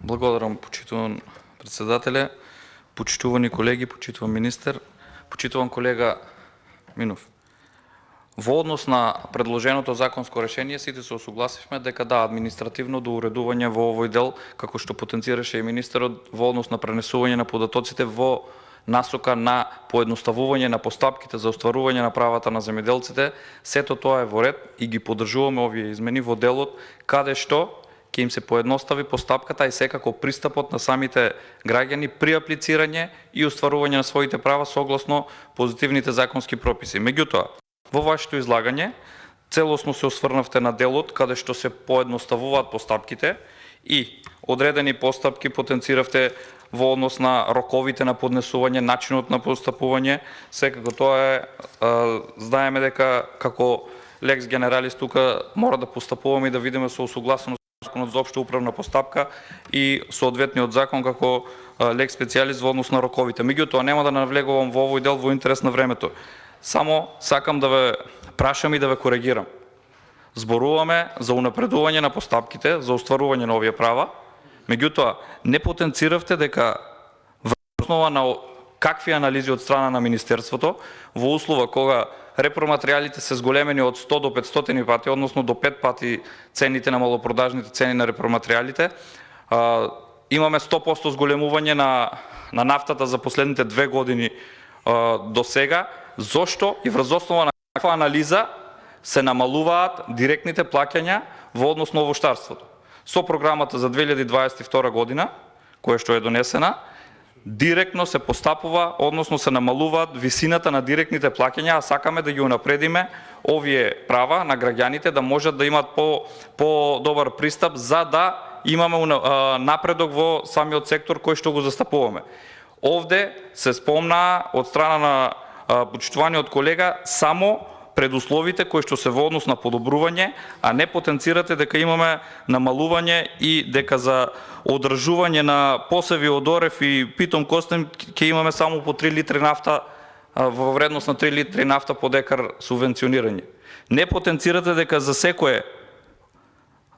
Благодарам, почитуван председателя, почитувани колеги, почитуван министър, почитуван колега Минов. Во однос на предложеното законско решение сите се осогласивме дека да, административно до уредување во овој дел, како што потенцираше и министерот, во однос на пренесување на податоците во насока на поедноставување на постапките за остварување на правата на земјоделците, сето тоа е во ред и ги поддржуваме овие измени во делот каде што ќе им се поедностави постапката и секако пристапот на самите граѓани при аплицирање и остварување на своите права согласно позитивните законски прописи. Меѓутоа, во вашето излагање целосно се осврнавте на делот каде што се поедноставуваат постапките и одредени постапки потенциравте во однос на роковите на поднесување, начинот на постапување. Секако тоа е, знаеме дека како лекс генералис тука мора да постапуваме и да видиме со усогласено законот за општа управна постапка и соодветниот закон како лекс специјалис во однос на роковите. Меѓутоа нема да навлегувам во овој дел во интерес на времето. Само сакам да ве прашам и да ве коригирам. Зборуваме за унапредување на постапките, за остварување на овие права, меѓутоа не потенциравте дека во основа на какви анализи од страна на министерството, во услова кога репроматеријалите се зголемени од 100 до 500 пати, односно до 5 пати цените на малопродажните цени на репроматеријалите, имаме 100% зголемување на нафтата за последните 2 години до сега. Зошто и врз основа на каква анализа се намалуваат директните плаќања во однос на овоштарството? Со програмата за 2022 година, која што е донесена, директно се постапува, односно се намалуваат висината на директните плаќања, а сакаме да ги унапредиме овие права на граѓаните да можат да имат по-добар пристап за да имаме напредок во самиот сектор кој што го застапуваме. Овде се спомна од страна на почитуваниот колега само предусловите кои што се во однос на подобрување, а не потенцирате дека имаме намалување и дека за одржување на посеви од орев и питом костен ќе имаме само по 3 литри нафта во вредност на 3 литри нафта по декар субвенционирање. Не потенцирате дека за секое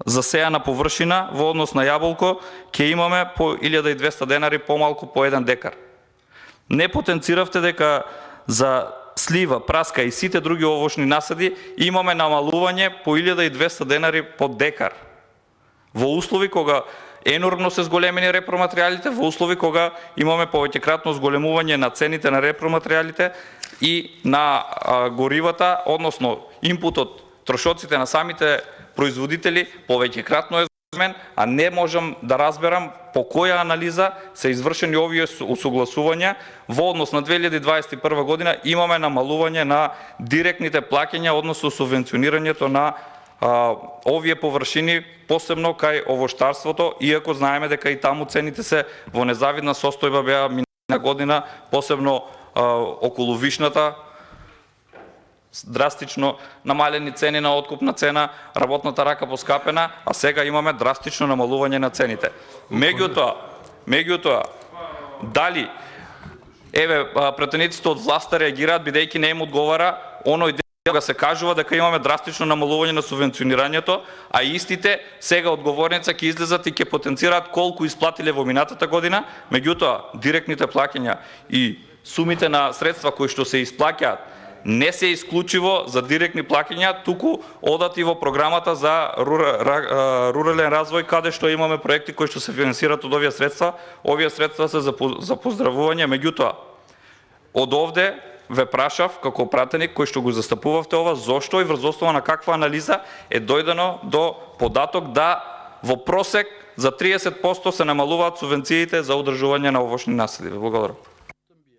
засеяна површина во однос на јаболко ќе имаме по 1200 денари помалку по 1 декар. Не потенциравте дека за слива, праска и сите други овошни насади имаме намалување по 1200 денари по декар. Во услови кога енормно се зголемени репроматеријалите, во услови кога имаме повеќекратно зголемување на цените на репроматеријалите и на горивата, односно импутот, трошоците на самите производители повеќекратно е зголемен, а не можам да разберам по која анализа се извршени овие усогласувања. Во однос на 2021 година имаме намалување на директните плаќања, односно субвенционирањето на овие површини, посебно кај овоштарството, иако знаеме дека и таму цените се во незавидна состојба беа мината година, посебно околу вишната, драстично намалени цени на откупна цена, работната рака поскапена, а сега имаме драстично намалување на цените. Меѓутоа, дали претениците од власта реагираат бидејќи не им одговара оној дел кога се кажува дека имаме драстично намалување на субвенционирањето, а истите сега одговорница ќе излезат и ќе потенцираат колку исплатиле во минатата година, меѓутоа директните плаќања и сумите на средства кои што се исплаќаат не се исклучиво за директни плаќања, туку одат и во програмата за рурален развој, каде што имаме проекти кои што се финансираат од овие средства. Овие средства се за поздравување, меѓутоа од овде ве прашав како пратеник кој што го застапувавте ова, зошто и врз основа на каква анализа е дојдено до податок да во просек за 30% се намалуваат субвенциите за одржување на овошни насади. Благодарам.